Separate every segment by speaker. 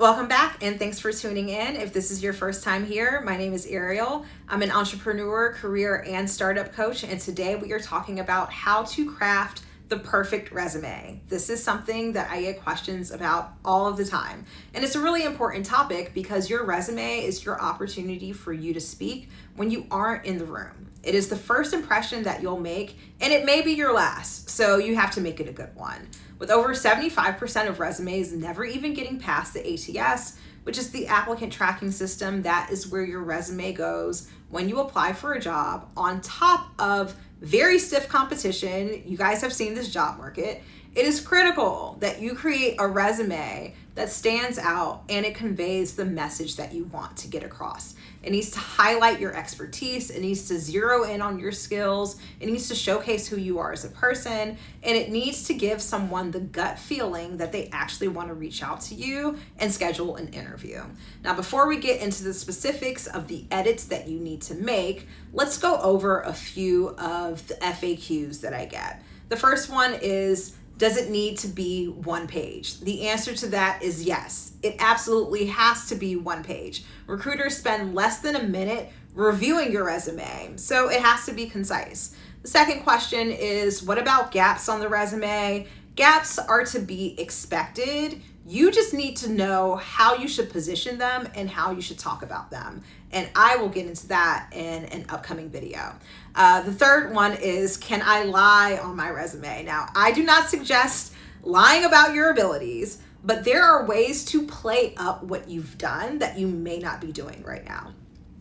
Speaker 1: Welcome back and thanks for tuning in. If this is your first time here, my name is Ariel. I'm an entrepreneur, career, and startup coach, and today we are talking about how to craft the perfect resume. This is something that I get questions about all of the time, and it's a really important topic because your resume is your opportunity for you to speak when you aren't in the room. It is the first impression that you'll make, and it may be your last, so you have to make it a good one. With over 75% of resumes never even getting past the ATS, which is the applicant tracking system, that is where your resume goes when you apply for a job, on top of very stiff competition. You guys have seen this job market. It is critical that you create a resume that stands out and it conveys the message that you want to get across. It needs to highlight your expertise. It needs to zero in on your skills. It needs to showcase who you are as a person. And it needs to give someone the gut feeling that they actually want to reach out to you and schedule an interview. Now, before we get into the specifics of the edits that you need to make, let's go over a few of the FAQs that I get. The first one is, does it need to be one page? The answer to that is yes. It absolutely has to be one page. Recruiters spend less than a minute reviewing your resume, so it has to be concise. The second question is, what about gaps on the resume? Gaps are to be expected. You just need to know how you should position them and how you should talk about them. And I will get into that in an upcoming video. The third one is, can I lie on my resume? Now, I do not suggest lying about your abilities, but there are ways to play up what you've done that you may not be doing right now.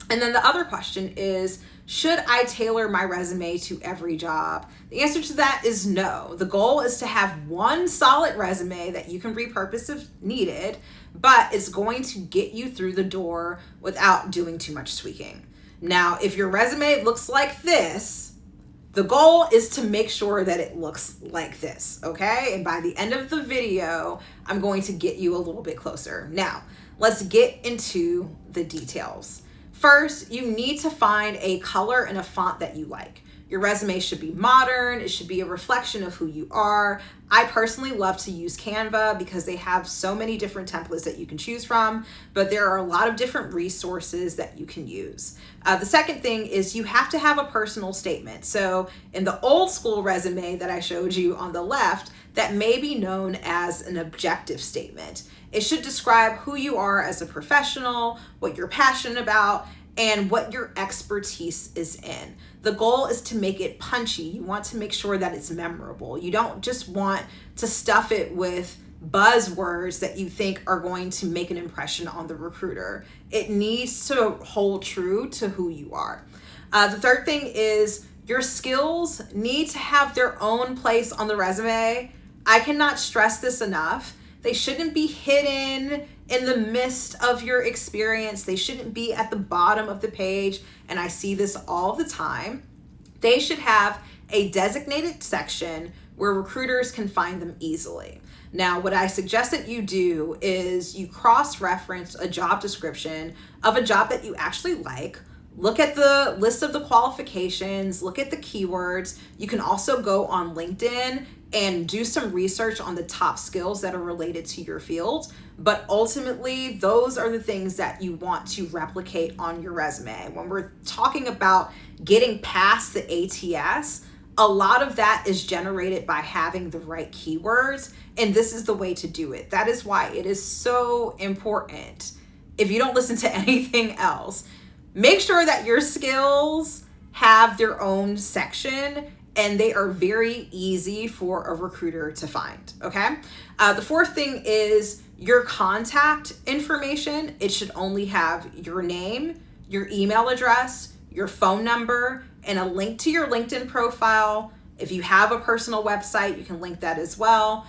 Speaker 1: And then the other question is, should I tailor my resume to every job? The answer to that is no. The goal is to have one solid resume that you can repurpose if needed, but it's going to get you through the door without doing too much tweaking. Now, if your resume looks like this, the goal is to make sure that it looks like this, okay? And by the end of the video, I'm going to get you a little bit closer. Now, let's get into the details. First, you need to find a color and a font that you like. Your resume should be modern. It should be a reflection of who you are. I personally love to use Canva because they have so many different templates that you can choose from, but there are a lot of different resources that you can use. The second thing is you have to have a personal statement. So in the old school resume that I showed you on the left, that may be known as an objective statement. It should describe who you are as a professional, what you're passionate about, and what your expertise is in. The goal is to make it punchy. You want to make sure that it's memorable. You don't just want to stuff it with buzzwords that you think are going to make an impression on the recruiter. It needs to hold true to who you are. The third thing is your skills need to have their own place on the resume. I cannot stress this enough. They shouldn't be hidden in the midst of your experience. They shouldn't be at the bottom of the page, and I see this all the time. They should have a designated section where recruiters can find them easily. Now, what I suggest that you do is you cross-reference a job description of a job that you actually like. Look at the list of the qualifications, look at the keywords. You can also go on LinkedIn and do some research on the top skills that are related to your field. But ultimately, those are the things that you want to replicate on your resume. When we're talking about getting past the ATS, a lot of that is generated by having the right keywords, and this is the way to do it. That is why it is so important. If you don't listen to anything else, make sure that your skills have their own section and they are very easy for a recruiter to find, okay? The fourth thing is your contact information. It should only have your name, your email address, your phone number, and a link to your LinkedIn profile. If you have a personal website, you can link that as well.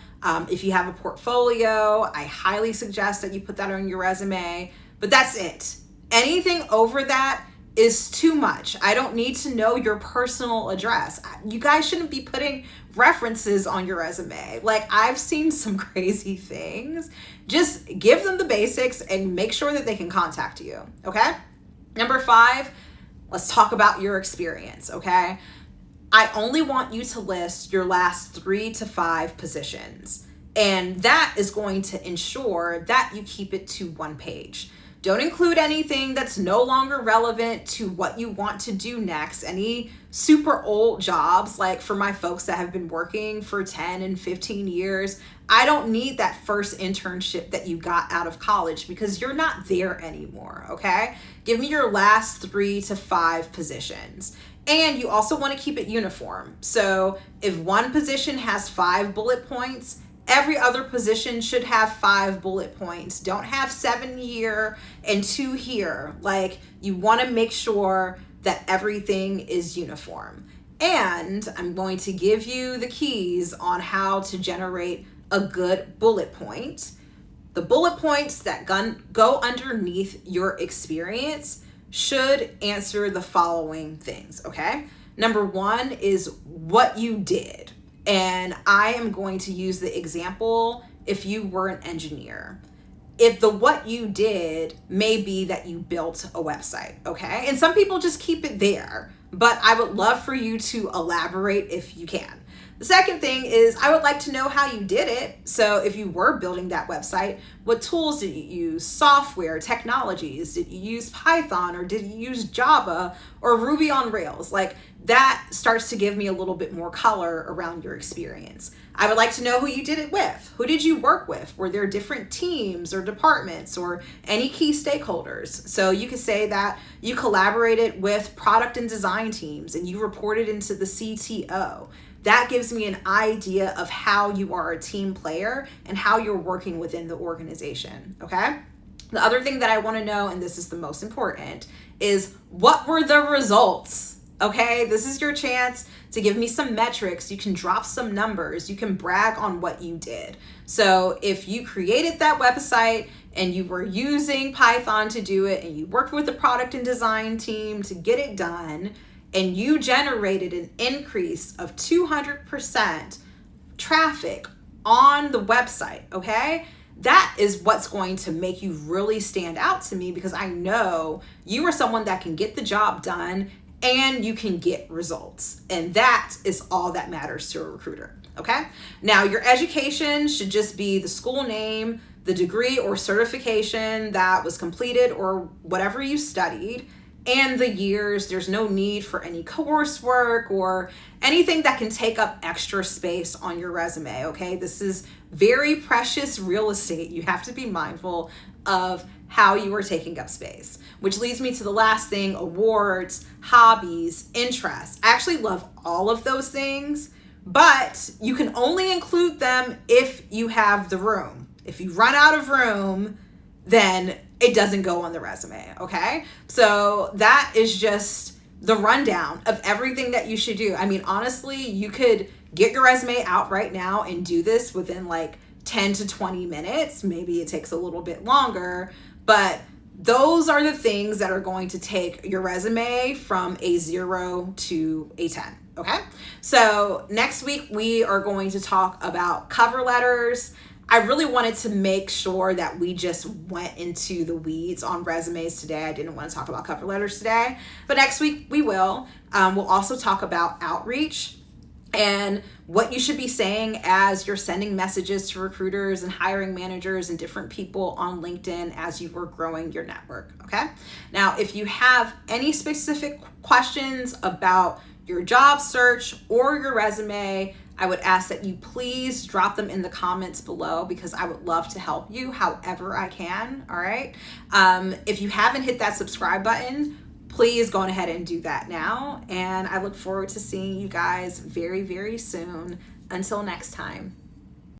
Speaker 1: If you have a portfolio, I highly suggest that you put that on your resume, but that's it. Anything over that is too much. I don't need to know your personal address. You guys shouldn't be putting references on your resume. Like, I've seen some crazy things. Just give them the basics and make sure that they can contact you, okay? Number 5, let's talk about your experience, okay? I only want you to list your last 3 to 5 positions. And that is going to ensure that you keep it to one page. Don't include anything that's no longer relevant to what you want to do next. Any super old jobs, like for my folks that have been working for 10 and 15 years, I don't need that first internship that you got out of college because you're not there anymore, okay? Give me your last 3 to 5 positions. And you also want to keep it uniform. So if one position has 5 bullet points, every other position should have 5 bullet points. Don't have 7 here and 2 here. Like, you want to make sure that everything is uniform. And I'm going to give you the keys on how to generate a good bullet point. The bullet points that go underneath your experience should answer the following things, okay? Number 1 is what you did. And I am going to use the example if you were an engineer. If the what you did may be that you built a website, okay? And some people just keep it there, but I would love for you to elaborate if you can. The second thing is I would like to know how you did it. So if you were building that website, what tools did you use? Software, technologies? Did you use Python or did you use Java or Ruby on Rails? Like, that starts to give me a little bit more color around your experience. I would like to know who you did it with. Who did you work with? Were there different teams or departments or any key stakeholders? So you could say that you collaborated with product and design teams and you reported into the CTO. That gives me an idea of how you are a team player and how you're working within the organization, okay? The other thing that I want to know, and this is the most important, is what were the results? Okay, this is your chance to give me some metrics. You can drop some numbers. You can brag on what you did. So if you created that website and you were using Python to do it and you worked with the product and design team to get it done and you generated an increase of 200% traffic on the website, okay? That is what's going to make you really stand out to me because I know you are someone that can get the job done and you can get results. And that is all that matters to a recruiter, okay? Now, your education should just be the school name, the degree or certification that was completed or whatever you studied, and the years. There's no need for any coursework or anything that can take up extra space on your resume, okay? This is very precious real estate. You have to be mindful of how you are taking up space, which leads me to the last thing: awards, hobbies, interests. I actually love all of those things, but you can only include them if you have the room. If you run out of room, then it doesn't go on the resume, okay? So that is just the rundown of everything that you should do. I mean, honestly, you could get your resume out right now and do this within like 10 to 20 minutes. Maybe it takes a little bit longer, but those are the things that are going to take your resume from a 0 to a 10, okay? So next week, we are going to talk about cover letters. I really wanted to make sure that we just went into the weeds on resumes today. I didn't want to talk about cover letters today, but next week we will. We'll also talk about outreach and what you should be saying as you're sending messages to recruiters and hiring managers and different people on LinkedIn as you are growing your network, okay? Now, if you have any specific questions about your job search or your resume, I would ask that you please drop them in the comments below because I would love to help you however I can, all right? If you haven't hit that subscribe button, please go on ahead and do that now. And I look forward to seeing you guys very, very soon. Until next time.